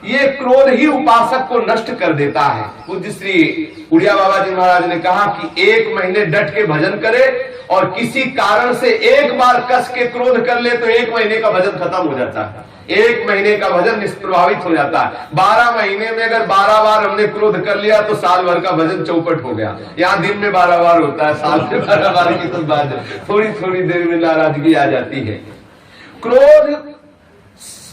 ये क्रोध ही उपासक को नष्ट कर देता है। पूज्य श्री उड़िया बाबा जी महाराज ने कहा कि 1 महीने डट के भजन करे और किसी कारण से एक बार कस के क्रोध कर ले तो 1 महीने का भजन खत्म हो जाता है। 1 महीने का भजन निष्प्रभावित हो जाता है। 12 महीने में अगर 12 बार हमने क्रोध कर लिया तो साल भर का भजन चौपट हो गया। यहाँ दिन में 12 बार होता है, साल में 12 बार की तो बात थोड़ी थोड़ी देर में नाराजगी आ जाती है। क्रोध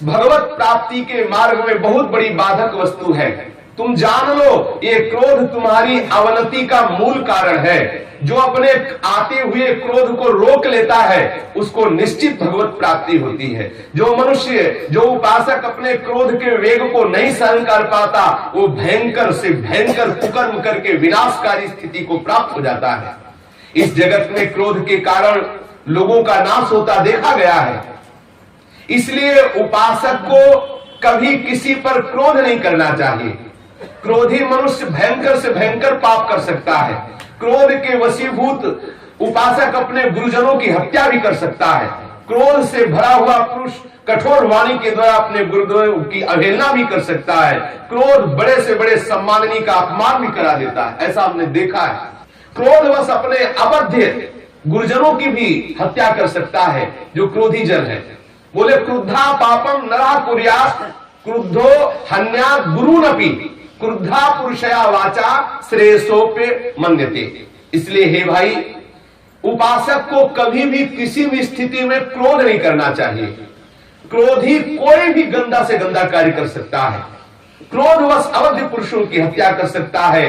भगवत प्राप्ति के मार्ग में बहुत बड़ी बाधक वस्तु है। तुम जान लो, ये क्रोध तुम्हारी अवनति का मूल कारण है। जो अपने आते हुए क्रोध को रोक लेता है उसको निश्चित भगवत प्राप्ति होती है। जो मनुष्य, जो उपासक अपने क्रोध के वेग को नहीं सहन कर पाता, वो भयंकर से भयंकर कुकर्म करके विनाशकारी स्थिति को प्राप्त हो जाता है। इस जगत में क्रोध के कारण लोगों का नाश होता देखा गया है। इसलिए उपासक को कभी किसी पर क्रोध नहीं करना चाहिए। क्रोधी मनुष्य भयंकर से भयंकर पाप कर सकता है। क्रोध के वशीभूत उपासक अपने गुरुजनों की हत्या भी कर सकता है। क्रोध से भरा हुआ पुरुष कठोर वाणी के द्वारा अपने गुरुदेव की अवहेलना भी कर सकता है। क्रोध बड़े से बड़े सम्माननीय का अपमान भी करा देता है, ऐसा हमने देखा है। क्रोधवश अपने अबद्ध गुरुजनों की भी हत्या कर सकता है जो क्रोधी जन है। बोले क्रुद्धा पापम नरा कुर्यात् क्रुद्धो हन्यात् गुरुनपि क्रुद्धा पुरुषया वाचा श्रेयसोप्य मन्यते। इसलिए हे भाई, उपासक को कभी भी किसी भी स्थिति में क्रोध नहीं करना चाहिए। क्रोधी कोई भी गंदा से गंदा कार्य कर सकता है। क्रोधवश अवध पुरुषों की हत्या कर सकता है।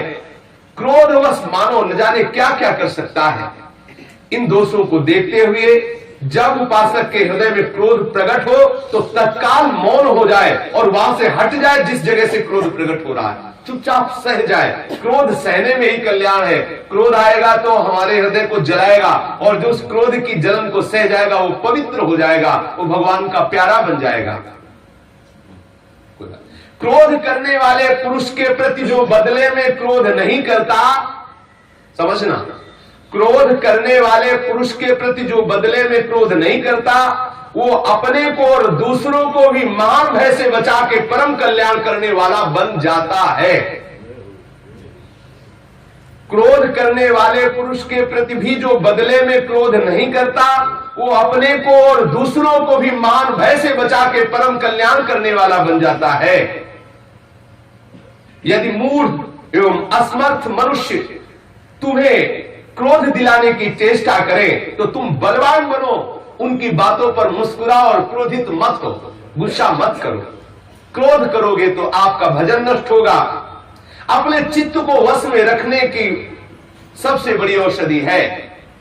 क्रोधवश मानो न जाने क्या क्या कर सकता है। इन दोषों को देखते हुए जब उपासक के हृदय में क्रोध प्रकट हो तो तत्काल मौन हो जाए और वहां से हट जाए। जिस जगह से क्रोध प्रकट हो रहा है चुपचाप सह जाए। क्रोध सहने में ही कल्याण है। क्रोध आएगा तो हमारे हृदय को जलाएगा और जो उस क्रोध की जलन को सह जाएगा वो पवित्र हो जाएगा, वो भगवान का प्यारा बन जाएगा। क्रोध करने वाले पुरुष के प्रति जो बदले में क्रोध नहीं करता, समझना, क्रोध करने वाले पुरुष के प्रति जो बदले में क्रोध नहीं करता, वो अपने को और दूसरों को भी महान भय से बचा के परम कल्याण करने वाला बन जाता है। क्रोध करने वाले पुरुष के प्रति भी जो बदले में क्रोध नहीं करता, वो अपने को और दूसरों को भी महान भय से बचा के परम कल्याण करने वाला बन जाता है। यदि मूढ़ एवं असमर्थ मनुष्य तुम्हें क्रोध दिलाने की चेष्टा करें तो तुम बलवान बनो, उनकी बातों पर मुस्कुराओ और क्रोधित मत हो, गुस्सा मत करो। क्रोध करोगे तो आपका भजन नष्ट होगा। अपने चित्त को वश में रखने की सबसे बड़ी औषधि है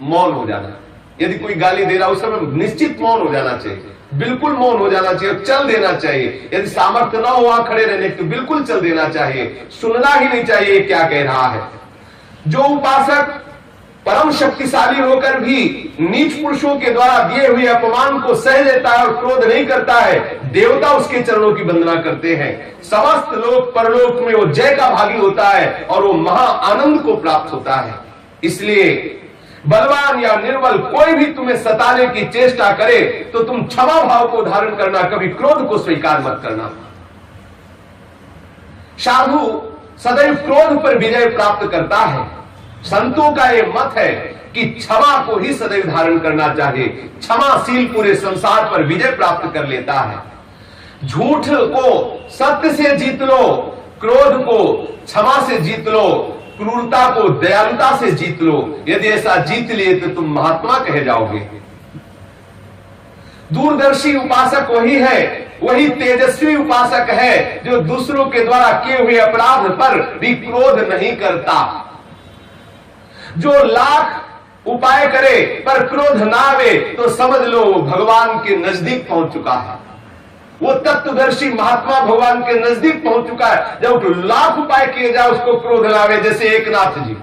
मौन हो जाना। यदि कोई गाली दे रहा उस समय निश्चित मौन हो जाना चाहिए, बिल्कुल मौन हो जाना चाहिए, चल देना चाहिए। यदि सामर्थ्य ना हो वहां खड़े रहने तो बिल्कुल चल देना चाहिए, सुनना ही नहीं चाहिए क्या कह रहा है। जो उपासक परम शक्तिशाली होकर भी नीच पुरुषों के द्वारा दिए हुए अपमान को सह लेता है और क्रोध नहीं करता है, देवता उसके चरणों की वंदना करते हैं। समस्त लोक परलोक में वो जय का भागी होता है और वो महा आनंद को प्राप्त होता है। इसलिए बलवान या निर्बल कोई भी तुम्हें सताने की चेष्टा करे तो तुम क्षमा भाव को धारण करना, कभी क्रोध को स्वीकार मत करना। साधु सदैव क्रोध पर विजय प्राप्त करता है। संतों का यह मत है कि क्षमा को ही सदैव धारण करना चाहिए। क्षमाशील पूरे संसार पर विजय प्राप्त कर लेता है। झूठ को सत्य से जीत लो, क्रोध को क्षमा से जीत लो, क्रूरता को दयालुता से जीत लो। यदि ऐसा जीत लिए तो तुम महात्मा कहे जाओगे। दूरदर्शी उपासक वही है, वही तेजस्वी उपासक है जो दूसरों के द्वारा किए हुए अपराध पर भी क्रोध नहीं करता। जो लाख उपाय करे पर क्रोध ना आवे तो समझ लो वो भगवान के नजदीक पहुंच चुका है। वो तत्वदर्शी महात्मा भगवान के नजदीक पहुंच चुका है। जब लाख उपाय किए जाए उसको क्रोध लावे, जैसे एकनाथ जी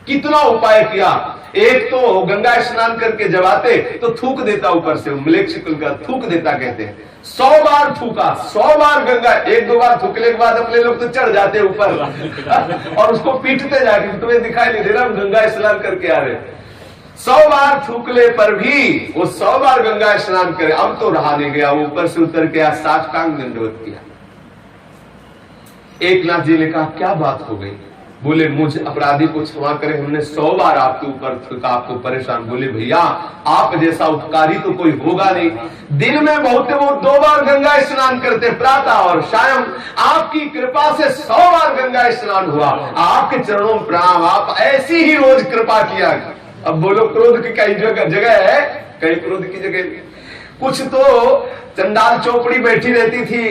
कितना उपाय किया। एक तो गंगा स्नान करके जब आते तो थूक देता ऊपर से, मलेच्छकुल का थूक देता कहते हैं। 100 बार थूका, 100 बार गंगा। 1-2 बार थूकने के बाद अपने लोग तो चढ़ जाते ऊपर और उसको पीटते जाके, तुम्हें दिखाई नहीं दे रहा हम गंगा स्नान करके आ रहे। 100 बार थूकले पर भी वो 100 बार गंगा स्नान करे, अब तो रहा नहीं गया। ऊपर से उतर के साष्टांग दंडवत किया। एकनाथ जी ने कहा क्या बात हो गई? बोले मुझ अपराधी को क्षमा करें, हमने 100 बार आपके ऊपर थूका, आपको परेशान। बोले भैया आप जैसा उपकारी तो कोई होगा नहीं। दिन में बहुत 2 बार गंगा स्नान करते, प्रातः और शाम। आपकी कृपा से 100 बार गंगा स्नान हुआ। आपके चरणों में प्रणाम, आप ऐसी ही रोज कृपा किया। अब बोलो क्रोध की कई जगह है, कई क्रोध की जगह। कुछ तो चंडाल चौपड़ी बैठी रहती थी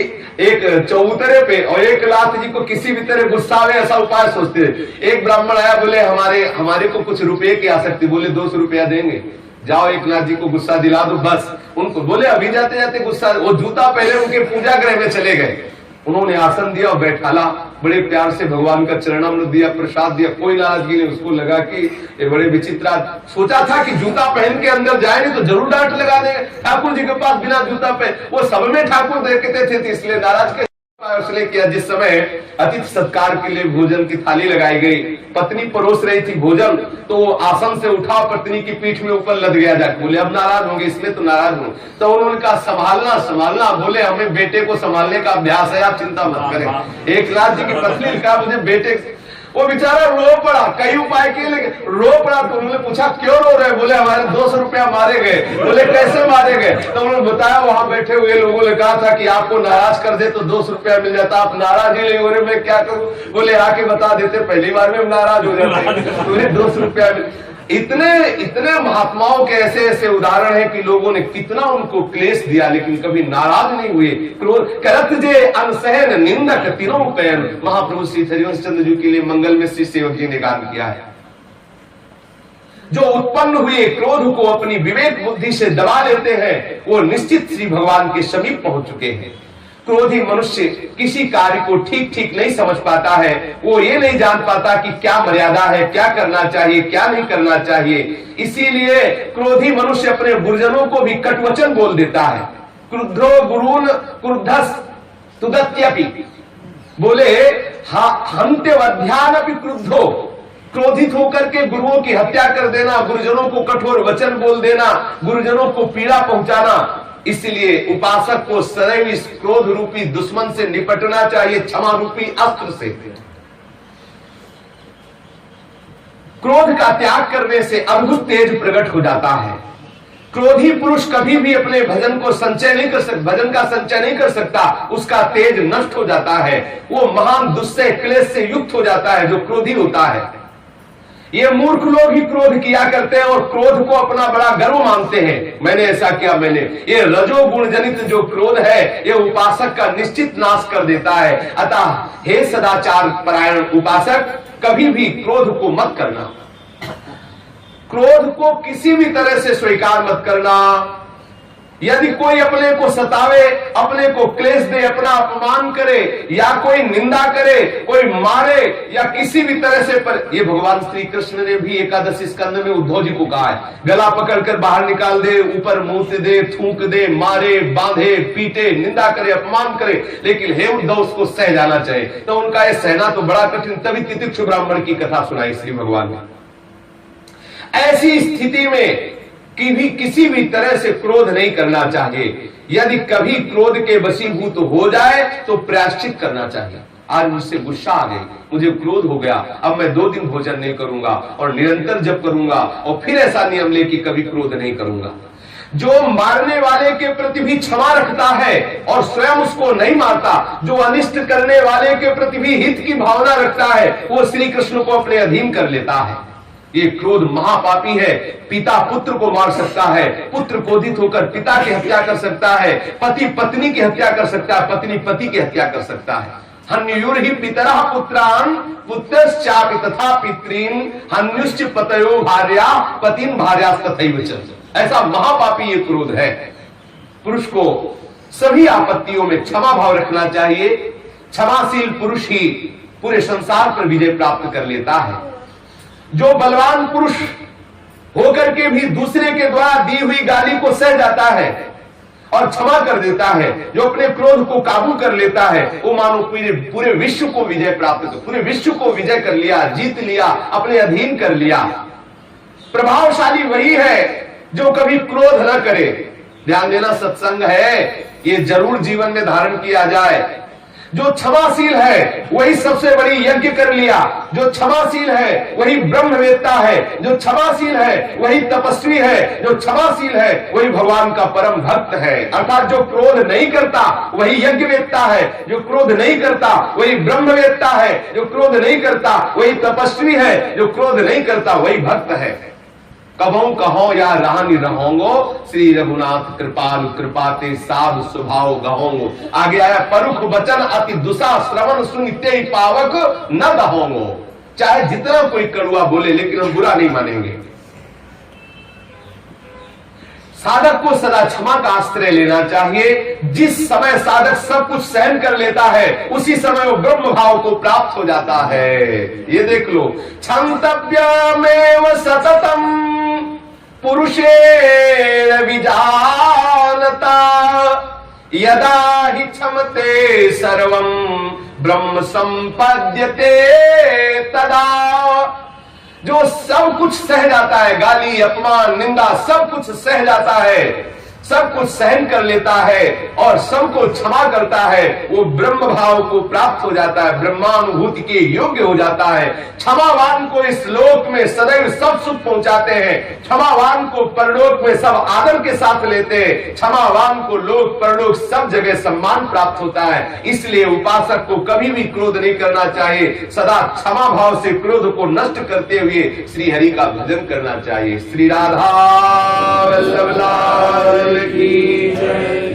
एक चौतरे पे, और एक लात जी को किसी भी तरह गुस्सा आवे ऐसा उपाय सोचते। एक ब्राह्मण आया, बोले हमारे को कुछ रुपए की आसक्ति। बोले 200 रुपया देंगे, जाओ एकनाथ जी को गुस्सा दिला दो बस उनको। बोले अभी जाते जाते गुस्सा, वो जूता पहले उनके पूजा गृह में चले गए। उन्होंने आसन दिया और बैठाला, बड़े प्यार से भगवान का चरणामृत दिया, प्रसाद दिया, कोई नाराजगी नहीं। उसको लगा कि ये बड़े विचित्र, सोचा था कि जूता पहन के अंदर जाए नहीं तो जरूर डांट लगा देंगे। ठाकुर जी के पास बिना जूता पहन, वो सब में ठाकुर देखते थे इसलिए नाराज के इसलिए किया। जिस समय अतिथि सत्कार के लिए भोजन की थाली लगाई गई, पत्नी परोस रही थी भोजन, तो वो आसन से उठा, पत्नी की पीठ में ऊपर लद गया जाके। बोले अब नाराज होंगे, इसमें तो नाराज हूं। तो उन्होंने कहा संभालना संभालना। बोले हमें बेटे को संभालने का अभ्यास है, आप चिंता मत करें। एकनाथ जी की पत्नी ने कहा मुझे बेटे, वो बेचारा रो पड़ा, कई उपाय किए लेकिन रो पड़ा। तो उन्होंने पूछा क्यों रो रहे? बोले हमारे 200 रुपया मारे गए। बोले कैसे मारे गए? तो उन्होंने बताया वहां बैठे हुए लोगों ने कहा था कि आपको नाराज कर दे तो 200 रुपया मिल जाता, आप नाराज ही नहीं हो रहे, मैं क्या करूं? बोले आके बता देते, पहली बार में नाराज हो जाते। बोले 200 रुपया। इतने महात्माओं के ऐसे ऐसे उदाहरण है कि लोगों ने कितना उनको क्लेश दिया लेकिन कभी नाराज नहीं हुए। क्रोध करत जे अनसहन निंदक तीनों पैन। महाप्रभु श्री हरिवंश चंद्र जी के लिए मंगल में श्री सेवक जी ने गान किया है। जो उत्पन्न हुए क्रोध को अपनी विवेक बुद्धि से दबा लेते हैं वो निश्चित श्री भगवान के समीप पहुंच चुके हैं। क्रोधी मनुष्य किसी कार्य को ठीक ठीक नहीं समझ पाता है, वो ये नहीं जान पाता कि क्या मर्यादा है, क्या करना चाहिए, क्या नहीं करना चाहिए। इसीलिए क्रोधी मनुष्य अपने गुरुजनों को भी कटवचन बोल देता है। क्रुद्धो गुरून् क्रुद्धस् तुदत्यपि। बोले हन्त्यवध्यानपि क्रुद्धो। क्रोधित होकर के गुरुओं की हत्या कर देना, गुरुजनों को कठोर वचन बोल देना, गुरुजनों को पीड़ा पहुंचाना। इसलिए उपासक को सदैव इस क्रोध रूपी दुश्मन से निपटना चाहिए, क्षमा रूपी अस्त्र से। क्रोध का त्याग करने से अद्भुत तेज प्रकट हो जाता है। क्रोधी पुरुष कभी भी अपने भजन को संचय नहीं कर सकता, भजन का संचय नहीं कर सकता, उसका तेज नष्ट हो जाता है। वो महान दुस्सह क्लेश से युक्त हो जाता है जो क्रोधी होता है। ये मूर्ख लोग ही क्रोध किया करते हैं और क्रोध को अपना बड़ा गर्व मानते हैं, मैंने ऐसा किया, मैंने। ये रजोगुण जनित जो क्रोध है ये उपासक का निश्चित नाश कर देता है। अतः हे सदाचार परायण उपासक, कभी भी क्रोध को मत करना, क्रोध को किसी भी तरह से स्वीकार मत करना। यदि कोई अपने को सतावे, अपने को क्लेश दे, अपना अपमान करे या कोई निंदा करे, कोई मारे या किसी भी तरह से ये भगवान श्री कृष्ण ने भी एकादशी स्कंद में उद्धव जी को कहा है, गला पकड़कर बाहर निकाल दे, ऊपर मुंह दे, थूक दे, मारे, बांधे, पीटे, निंदा करे, अपमान करे, लेकिन हे उद्धव उसको सह जाना चाहिए। तो उनका यह सहना तो बड़ा कठिन। तभी तितिक्षु ब्राह्मण की कथा सुनाई श्री भगवान ने। ऐसी स्थिति में कि भी किसी भी तरह से क्रोध नहीं करना चाहिए। यदि कभी क्रोध के वशीभूत हो जाए तो प्रायश्चित करना चाहिए। आज मुझसे गुस्सा आ गई, मुझे क्रोध हो गया, अब मैं 2 दिन भोजन नहीं करूंगा और निरंतर जप करूंगा और फिर ऐसा नियम ले कि कभी क्रोध नहीं करूंगा। जो मारने वाले के प्रति भी क्षमा रखता है और स्वयं उसको नहीं मारता, जो अनिष्ट करने वाले के प्रति भी हित की भावना रखता है, वो श्री कृष्ण को अपने अधीन कर लेता है। ये क्रोध महापापी है। पिता पुत्र को मार सकता है, पुत्र क्रोधित होकर पिता की हत्या कर सकता है, पति पत्नी की हत्या कर सकता है, पत्नी पति की हत्या कर सकता है। हन्युर्हि पितरः पुत्रान् पुत्रश्चापि तथा पितॄन् हन्युश्च पतयो भार्या पतिन् भार्यास्तथैव च। ऐसा महापापी ये क्रोध है। पुरुष को सभी आपत्तियों में क्षमा भाव रखना चाहिए। क्षमाशील पुरुष ही पूरे संसार पर विजय प्राप्त कर लेता है। जो बलवान पुरुष होकर के भी दूसरे के द्वारा दी हुई गाली को सह जाता है और क्षमा कर देता है, जो अपने क्रोध को काबू कर लेता है, वो मानो पूरे विश्व को विजय प्राप्त कर, पूरे विश्व को विजय कर लिया, जीत लिया, अपने अधीन कर लिया। प्रभावशाली वही है जो कभी क्रोध न करे। ध्यान देना, सत्संग है, ये जरूर जीवन में धारण किया जाए। जो क्षमाशील है वही सबसे बड़ी यज्ञ कर लिया, जो क्षमाशील है वही ब्रह्मवेत्ता है, जो क्षमाशील है वही तपस्वी है, जो क्षमाशील है वही भगवान का परम भक्त है। अर्थात जो क्रोध नहीं करता वही यज्ञवेत्ता है, जो क्रोध नहीं करता वही ब्रह्मवेत्ता है, जो क्रोध नहीं करता वही तपस्वी है, जो क्रोध नहीं करता वही भक्त है। कबहू कहो या रानी रहोंगो, श्री रघुनाथ कृपाल कृपाते साधु स्वभाव गहोंगो। आगे आया परुख वचन अति दुसा श्रवण सुनते पावक न दहोंगो। चाहे जितना कोई कड़ुआ बोले लेकिन हम बुरा नहीं मानेंगे। साधक को सदा क्षमा का आश्रय लेना चाहिए। जिस समय साधक सब कुछ सहन कर लेता है उसी समय वो ब्रह्म भाव को प्राप्त हो जाता है। ये देख लो, क्षंतव्यमेव सततम पुरुषेण विजानता, यदा हि क्षमते सर्वं ब्रह्म संपद्यते तदा। जो सब कुछ सह जाता है, गाली अपमान निंदा सब कुछ सह जाता है, सब कुछ सहन कर लेता है और सबको क्षमा करता है, वो ब्रह्म भाव को प्राप्त हो जाता है, ब्रह्मानुभूति के योग्य हो जाता है। क्षमावान को इस लोक में सदैव सब सुख पहुंचाते हैं, क्षमावान को परलोक में सब आदर के साथ लेते हैं, क्षमावान को लोक परलोक सब जगह सम्मान प्राप्त होता है। इसलिए उपासक को कभी भी क्रोध नहीं करना चाहिए, सदा क्षमा भाव से क्रोध को नष्ट करते हुए श्री हरि का भजन करना चाहिए। श्री राधा वल्लभ लाल की जय।